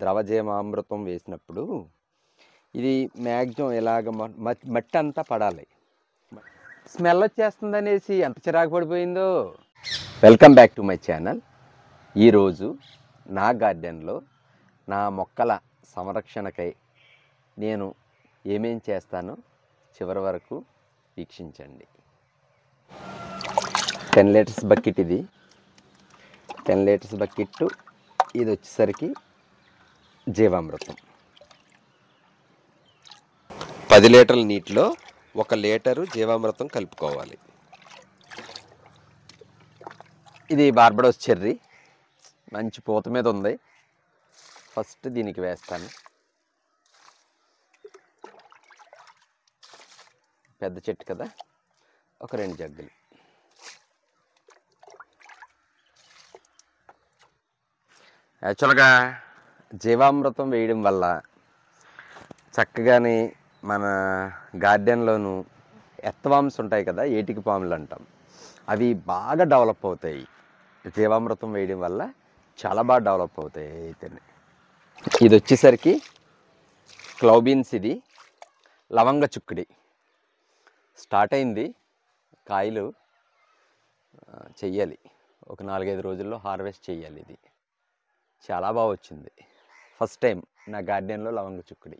ద్రవజీవామృతం వేసినప్పుడు ఇది మ్యాక్సిమం ఇలాగ మట్టి అంతా పడాలి. స్మెల్ వచ్చేస్తుందనేసి ఎంత చిరాకు పడిపోయిందో. Welcome back to my channel. ఈరోజు నా గార్డెన్లో నా మొక్కల సంరక్షణకై నేను ఏమేం చేస్తానో చివరి వరకు వీక్షించండి. 10 లీటర్స్ బకెట్ ఇది. 10 లీటర్స్ బకెట్ ఇది వచ్చేసరికి జీవామృతం. 10 లీటర్ల నీటిలో 1 లీటరు జీవామృతం కలుపుకోవాలి. ఇది బార్బడోస్ చెర్రీ, మంచి పూత మీద ఉంది. ఫస్ట్ దీనికి వేస్తాను. పెద్ద చెట్టు కదా, ఒక 2 జగ్గులు. యాక్చువల్గా జీవామృతం వేయడం వల్ల చక్కగానే మన గార్డెన్లోను ఎర్త్వామ్స్ ఉంటాయి కదా, ఏటికి పాములు అంటాం, అవి బాగా డెవలప్ అవుతాయి. జీవామృతం వేయడం వల్ల చాలా బాగా డెవలప్ అవుతాయి. అయితేనే ఇది వచ్చేసరికి క్లౌబీన్స్, ఇది లవంగ చుక్కుడి. స్టార్ట్ అయింది, కాయలు చెయ్యాలి. ఒక 4-5 రోజుల్లో హార్వెస్ట్ చెయ్యాలి. ఇది చాలా బాగా వచ్చింది. ఫస్ట్ టైం నా గార్డెన్లో లవంగ చుక్కుడి.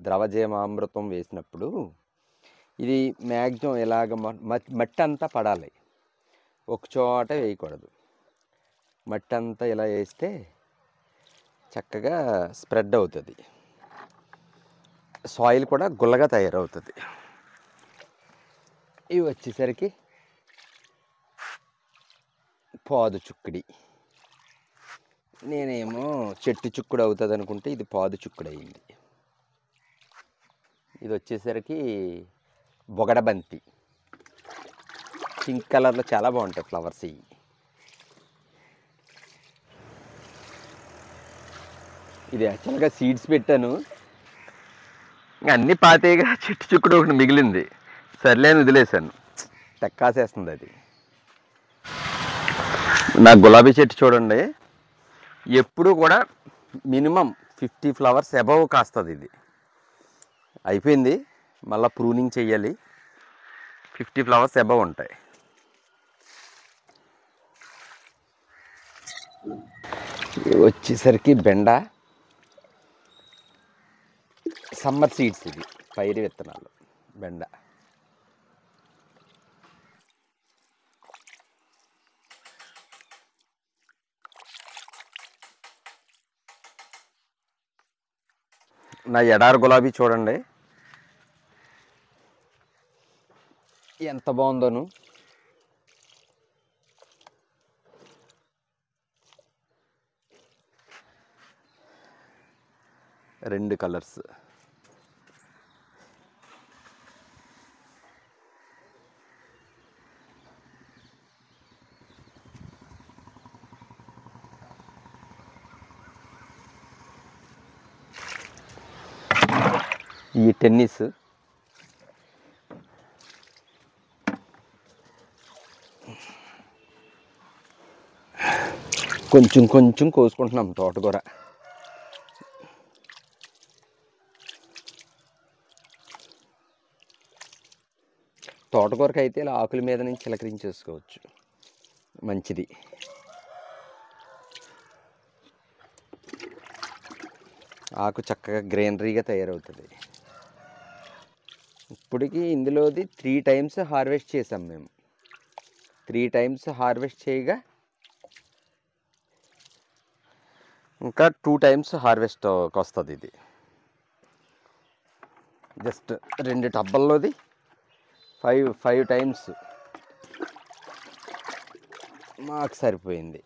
ద్రవజీవామృతం వేసినప్పుడు ఇది మ్యాక్సిమం ఇలాగ మట్టి అంతా పడాలి, ఒక చోట వేయకూడదు. మట్టి అంతా ఇలా వేస్తే చక్కగా స్ప్రెడ్ అవుతుంది, సాయిల్ కూడా గుల్లగా తయారవుతుంది. ఇవి వచ్చేసరికి పాదు చుక్కుడి. నేనేమో చెట్టు చుక్కుడు అవుతుంది అనుకుంటే ఇది పాదు చుక్కుడు అయింది. ఇది వచ్చేసరికి బొగడబంతి, పింక్ కలర్లో చాలా బాగుంటాయి ఫ్లవర్స్. ఇవి ఇది యాక్చువల్గా సీడ్స్ పెట్టాను, ఇంకా అన్నీ పాతేగా, చెట్టు చుక్కుడు ఒకటి మిగిలింది. సర్లేని వదిలేశాను, తెక్కాసేస్తుంది అది. నా గులాబీ చెట్టు చూడండి, ఎప్పుడు కూడా మినిమం 50 ఫ్లవర్స్ అబవ్ కాస్తుంది. ఇది అయిపోయింది, మళ్ళీ ప్రూనింగ్ చెయ్యాలి. 50 ఫ్లవర్స్ అబవ్ ఉంటాయి. వచ్చేసరికి బెండ, సమ్మర్ సీడ్స్, ఇది పైరు విత్తనాలు. బెండ నా ఎడారి గులాబీ చూడండి ఎంత బాగుందోను. రెండు కలర్స్. ఈ టెన్నిస్, కొంచెం కొంచెం కోసుకుంటున్నాం. తోటకూర, తోటకూరకి అయితే ఇలా ఆకుల మీద నుంచి చిలకరించేసుకోవచ్చు, మంచిది. ఆకు చక్కగా గ్రీనరీగా తయారవుతుంది. ఇప్పటికీ ఇందులోది 3 టైమ్స్ హార్వెస్ట్ చేసాం మేము. 3 టైమ్స్ హార్వెస్ట్ చేయగా ఇంకా 2 టైమ్స్ హార్వెస్ట్ వస్తుంది. ఇది జస్ట్ 2 టబ్బల్లోది 5 టైమ్స్ మాకు సరిపోయింది.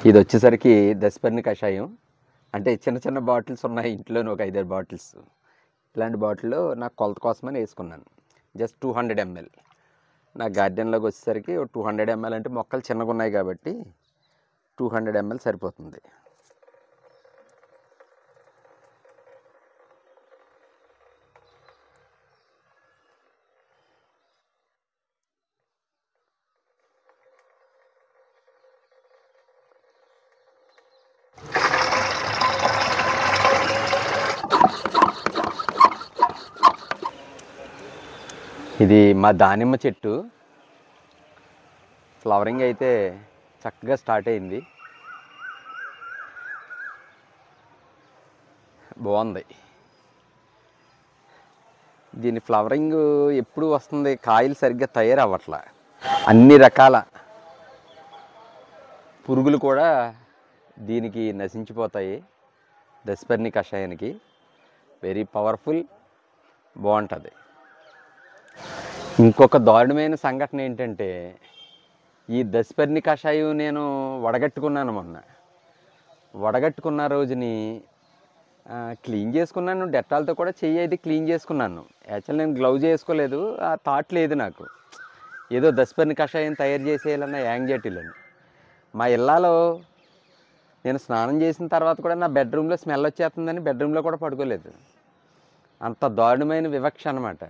ఇది వచ్చేసరికి దశపర్ణి కషాయం. అంటే చిన్న చిన్న బాటిల్స్ ఉన్నాయి ఇంట్లోనే, ఒక 5-6 బాటిల్స్. ఇట్లాంటి బాటిల్లో నాకు కొలత కోసమని వేసుకున్నాను. Just 200 ml. నా గార్డెన్లోకి వచ్చేసరికి 200 ml అంటే మొక్కలు చిన్నగా ఉన్నాయి కాబట్టి 200 ml సరిపోతుంది. ఇది మా దానిమ్మ చెట్టు. ఫ్లవరింగ్ అయితే చక్కగా స్టార్ట్ అయింది, బాగుంది. దీని ఫ్లవరింగ్ ఎప్పుడు వస్తుంది, కాయలు సరిగ్గా తయారవ్వట్ల. అన్ని రకాల పురుగులు కూడా దీనికి నశించిపోతాయి. దశపర్ణి కషాయానికి వెరీ పవర్ఫుల్, బాగుంటుంది. ఇంకొక దారుణమైన సంఘటన ఏంటంటే, ఈ దశపర్ణి కషాయం నేను వడగట్టుకున్నాను మొన్న. వడగట్టుకున్న రోజుని క్లీన్ చేసుకున్నాను, డెటాల్తో కూడా చెయ్యి అయితే క్లీన్ చేసుకున్నాను. యాక్చువల్ నేను గ్లౌజ్ వేసుకోలేదు, ఆ థాట్ లేదు నాకు. ఏదో దశపర్ణి కషాయం తయారు చేసేయాలన్న యాంగ్జైటీలని. మా ఇళ్ళలో నేను స్నానం చేసిన తర్వాత కూడా నా బెడ్రూమ్లో స్మెల్ వచ్చేస్తుందని బెడ్రూమ్లో కూడా పడుకోలేదు. అంత దారుణమైన వివక్ష అనమాట.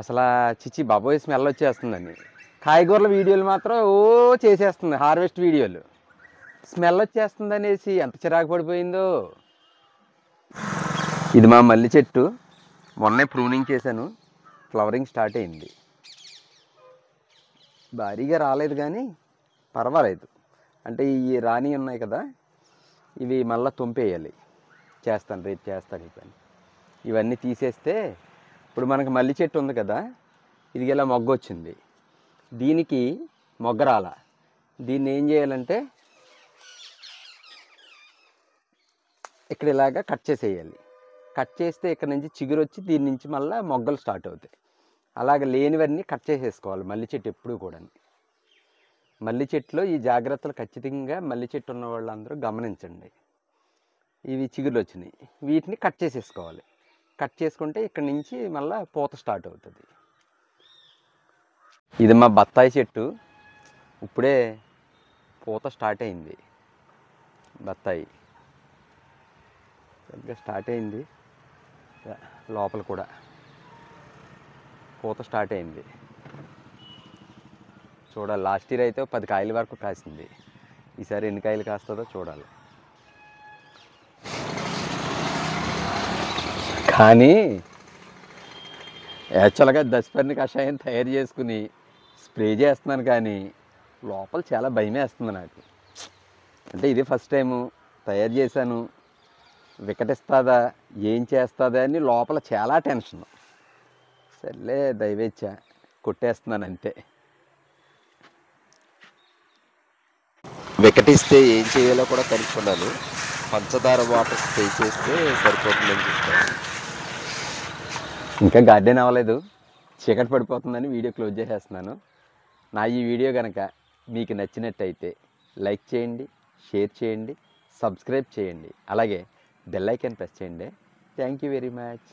అసలు చిచి బాబోయ్ స్మెల్ వచ్చేస్తుందని. కాయగూరల వీడియోలు మాత్రం చేసేస్తుంది, హార్వెస్ట్ వీడియోలు. స్మెల్ వచ్చేస్తుంది అనేసి ఎంత చిరాకు పడిపోయిందో. ఇది మా మల్లి చెట్టు, మొన్నే ప్రూనింగ్ చేశాను, ఫ్లవరింగ్ స్టార్ట్ అయింది. భారీగా రాలేదు కానీ పర్వాలేదు. అంటే ఈ రాణి ఉన్నాయి కదా, ఇవి మళ్ళీ తొంపేయాలి. చేస్తాను, రేపు చేస్తాను ఈ పని. ఇవన్నీ తీసేస్తే ఇప్పుడు మనకు మల్లి చెట్టు ఉంది కదా, ఇది ఇలా మొగ్గ వచ్చింది. దీనికి మొగ్గ రాల. దీన్ని ఏం చేయాలంటే ఇక్కడ ఇలాగా కట్ చేసేయాలి. కట్ చేస్తే ఇక్కడ నుంచి చిగురు వచ్చి దీని నుంచి మళ్ళీ మొగ్గలు స్టార్ట్ అవుతాయి. అలాగ లేనివన్నీ కట్ చేసేసుకోవాలి మల్లి చెట్టు ఎప్పుడూ కూడా. మల్లి చెట్టులో ఈ జాగ్రత్తలు ఖచ్చితంగా మల్లి చెట్టు ఉన్న వాళ్ళందరూ గమనించండి. ఇవి చిగురులు వచ్చినాయి, వీటిని కట్ చేసేసుకోవాలి. కట్ చేసుకుంటే ఇక్కడ నుంచి మళ్ళీ పూత స్టార్ట్ అవుతుంది. ఇది మా బత్తాయి చెట్టు, ఇప్పుడే పూత స్టార్ట్ అయింది. బత్తాయి సరిగ్గా స్టార్ట్ అయింది, లోపల కూడా పూత స్టార్ట్ అయింది. చూడాలి, లాస్ట్ ఇయర్ అయితే 10 కాయల వరకు కాసింది. ఈసారి ఎన్ని కాయలు కాస్తుందో చూడాలి. కానీ యాక్చువల్గా దశపర్ణి కషాయం తయారు చేసుకుని స్ప్రే చేస్తున్నాను, కానీ లోపల చాలా భయం వేస్తుంది నాకు. అంటే ఇది ఫస్ట్ టైము తయారు చేశాను, వికటిస్తుందా ఏం చేస్తుందా అని లోపల చాలా టెన్షన్. సర్లే దయవేచ్ఛ కొట్టేస్తున్నాను అంతే. వికటిస్తే ఏం చేయాలో కూడా కనుక్కున్నాను. పంచదార వాటర్ స్ప్రే చేస్తే సరిపోతుందని చెప్తాను. ఇంకా గార్డెన్ అవ్వలేదు, చీకటి పడిపోతుందని వీడియో క్లోజ్ చేసేస్తున్నాను. నా ఈ వీడియో కనుక మీకు నచ్చినట్టయితే లైక్ చేయండి, షేర్ చేయండి, సబ్స్క్రైబ్ చేయండి, అలాగే బెల్ ఐకాన్ ప్రెస్ చేయండి. Thank you very much.